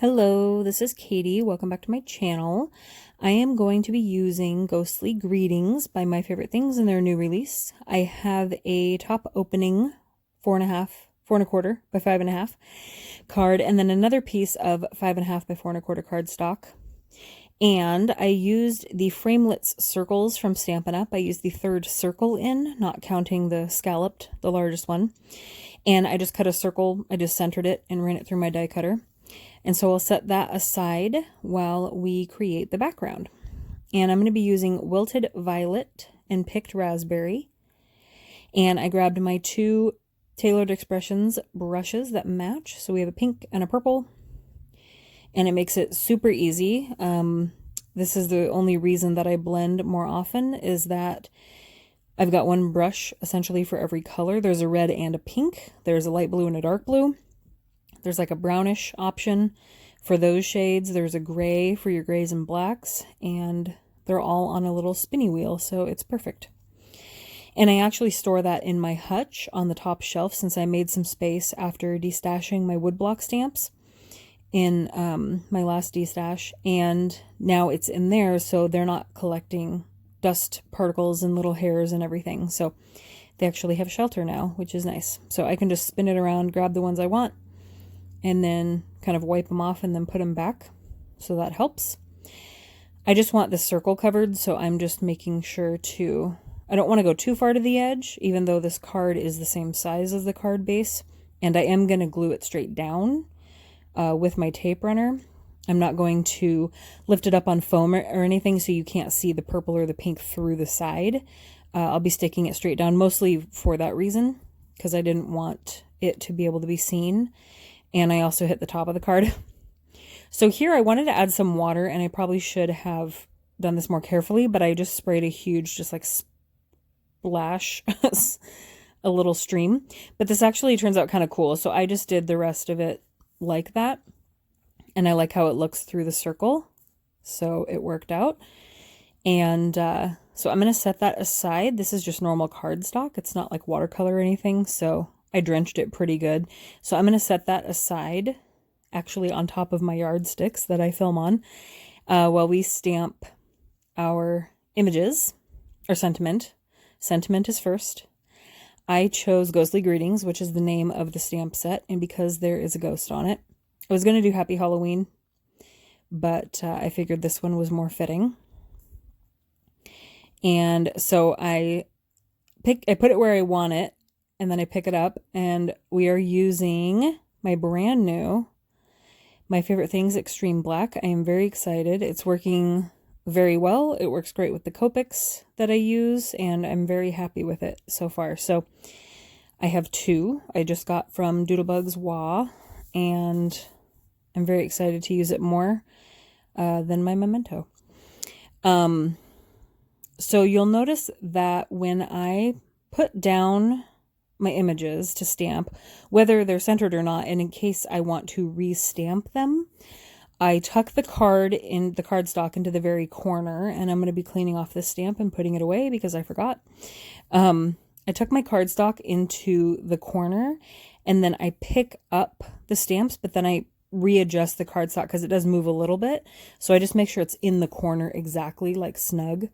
Hello, this is Katie. Welcome back to my channel. I am going to be using Ghostly Greetings by My Favorite Things in their new release. I have a top opening 4.25 by 5.5 card, and then another piece of 5.5 by 4.25 cardstock. And I used the framelits circles from Stampin' Up. I used the third circle in, not counting the scalloped, the largest one. And I just cut a circle, I just centered it and ran it through my die cutter. And so I'll set that aside while we create the background. And I'm going to be using Wilted Violet and Picked Raspberry. And I grabbed my two Tailored Expressions brushes that match. So we have a pink and a purple. And it makes it super easy. This is the only reason that I blend more often, is that I've got one brush essentially for every color. There's a red and a pink. There's a light blue and a dark blue. There's like a brownish option for those shades. There's a gray for your grays and blacks, and they're all on a little spinny wheel, so it's perfect. And I actually store that in my hutch on the top shelf, since I made some space after destashing my woodblock stamps in my last destash, and now it's in there, so they're not collecting dust particles and little hairs and everything. So they actually have shelter now, which is nice. So I can just spin it around, grab the ones I want, and then kind of wipe them off and then put them back. So that helps. I just want the circle covered, so I'm just making sure to, I don't want to go too far to the edge, even though this card is the same size as the card base. And I am going to glue it straight down with my tape runner. I'm not going to lift it up on foam or anything, so you can't see the purple or the pink through the side. I'll be sticking it straight down, mostly for that reason, because I didn't want it to be able to be seen. And I also hit the top of the card. So here I wanted to add some water, and I probably should have done this more carefully, but I just sprayed a huge, just like splash, a little stream. But this actually turns out kind of cool. So I just did the rest of it like that. And I like how it looks through the circle. So it worked out. And so I'm going to set that aside. This is just normal cardstock. It's not like watercolor or anything. So I drenched it pretty good. So I'm going to set that aside, actually on top of my yardsticks that I film on, while we stamp our images, or sentiment. Sentiment is first. I chose Ghostly Greetings, which is the name of the stamp set, and because there is a ghost on it. I was going to do Happy Halloween, but I figured this one was more fitting. And so I put it where I want it, and then I pick it up, and we are using my brand new My Favorite Things Extreme Black. I am very excited. It's working very well. It works great with the Copics that I use, and I'm very happy with it so far. So I have two I just got from Doodlebugs Wah, and I'm very excited to use it more than my Memento. So you'll notice that when I put down my images to stamp, whether they're centered or not, and in case I want to re-stamp them, I tuck the card in the cardstock into the very corner, and I'm going to be cleaning off this stamp and putting it away because I forgot. I tuck my cardstock into the corner, and then I pick up the stamps, but then I readjust the cardstock because it does move a little bit. So I just make sure it's in the corner exactly, like snug.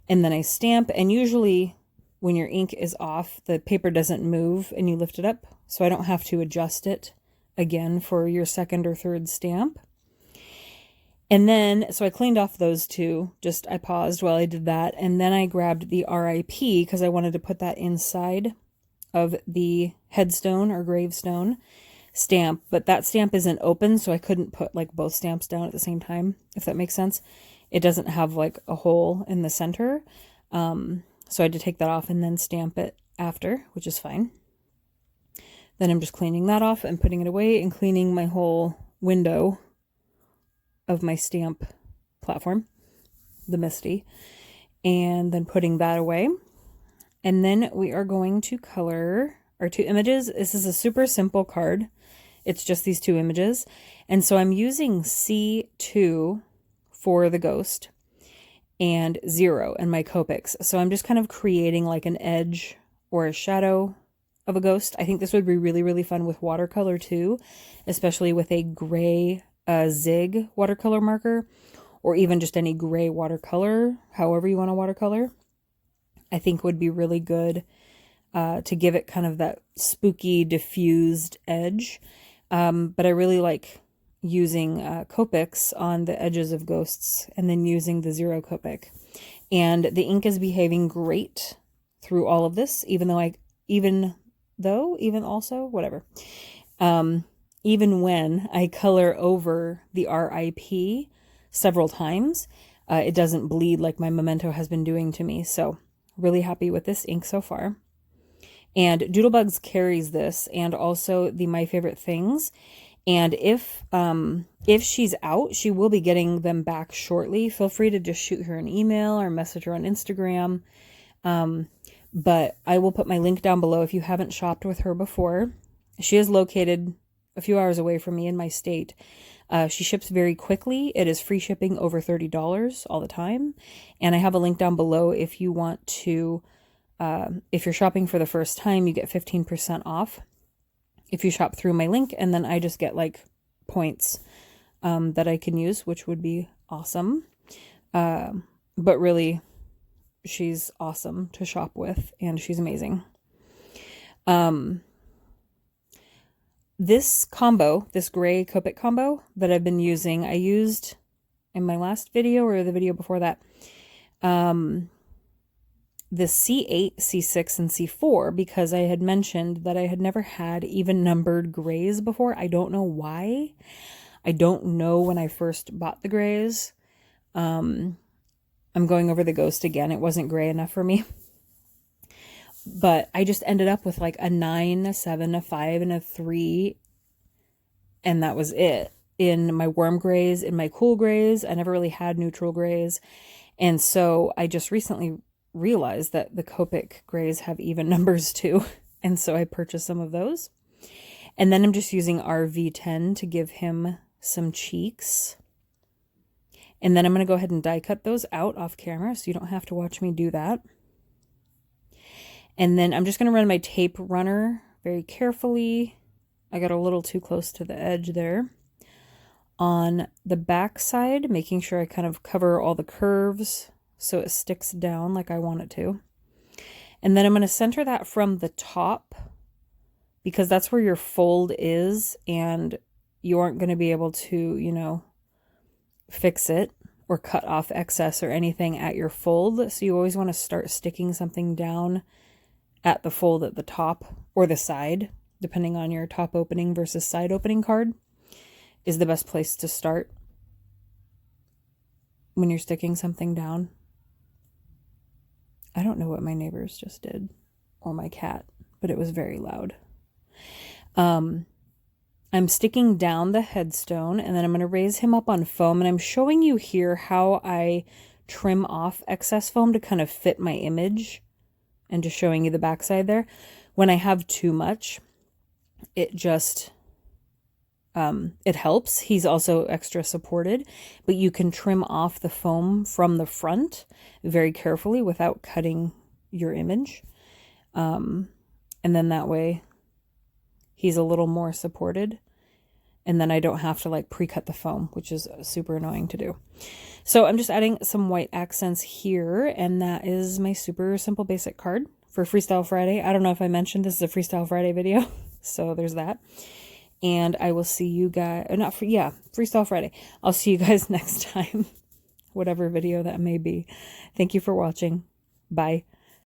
And then I stamp, and usually when your ink is off, the paper doesn't move and you lift it up. So I don't have to adjust it again for your second or third stamp. And then, so I cleaned off those two, I paused while I did that. And then I grabbed the RIP because I wanted to put that inside of the headstone or gravestone stamp. But that stamp isn't open, so I couldn't put like both stamps down at the same time, if that makes sense. It doesn't have like a hole in the center. So I had to take that off and then stamp it after, which is fine. Then I'm just cleaning that off and putting it away and cleaning my whole window of my stamp platform, the Misty, and then putting that away. And then we are going to color our two images. This is a super simple card. It's just these two images. And so I'm using C2 for the ghost and 0 in my Copics. So I'm just kind of creating like an edge or a shadow of a ghost. I think this would be really, really fun with watercolor too, especially with a gray a Zig watercolor marker, or even just any gray watercolor, however you want to watercolor, I think would be really good to give it kind of that spooky, diffused edge. But I really like using Copics on the edges of ghosts and then using the Zero Copic. And the ink is behaving great through all of this, even when I color over the RIP several times, it doesn't bleed like my Memento has been doing to me. So really happy with this ink so far. And Doodlebugs carries this and also the My Favorite Things. And if she's out, she will be getting them back shortly. Feel free to just shoot her an email or message her on Instagram. But I will put my link down below if you haven't shopped with her before. She is located a few hours away from me in my state. She ships very quickly. It is free shipping over $30 all the time. And I have a link down below if you want to, if you're shopping for the first time, you get 15% off if you shop through my link. And then I just get like points that I can use, which would be awesome. But really, she's awesome to shop with and she's amazing. This combo, this gray Copic combo that I've been using, I used in my last video or the video before that, the C8, C6, and C4, because I had mentioned that I had never had even numbered grays before. I don't know why. I don't know when I first bought the grays. I'm going over the ghost again. It wasn't gray enough for me. But I just ended up with like a 9, a 7, a 5, and a 3. And that was it. In my warm grays, in my cool grays, I never really had neutral grays. And so I just recently realized that the Copic grays have even numbers too. And so I purchased some of those. And then I'm just using RV10 to give him some cheeks. And then I'm going to go ahead and die cut those out off camera so you don't have to watch me do that. And then I'm just going to run my tape runner very carefully. I got a little too close to the edge there. On the back side, making sure I kind of cover all the curves so it sticks down like I want it to. And then I'm going to center that from the top because that's where your fold is and you aren't going to be able to, you know, fix it or cut off excess or anything at your fold. So you always want to start sticking something down at the fold at the top or the side, depending on your top opening versus side opening card, is the best place to start when you're sticking something down. I don't know what my neighbors just did, or my cat, but it was very loud. I'm sticking down the headstone, and then I'm going to raise him up on foam, and I'm showing you here how I trim off excess foam to kind of fit my image, and just showing you the backside there. When I have too much, it just, it helps. He's also extra supported, but you can trim off the foam from the front very carefully without cutting your image. And then that way he's a little more supported. And then I don't have to like pre-cut the foam, which is super annoying to do. So I'm just adding some white accents here. And that is my super simple basic card for Freestyle Friday. I don't know if I mentioned this is a Freestyle Friday video. So there's that. And I will see you guys, Freestyle Friday. I'll see you guys next time, whatever video that may be. Thank you for watching. Bye.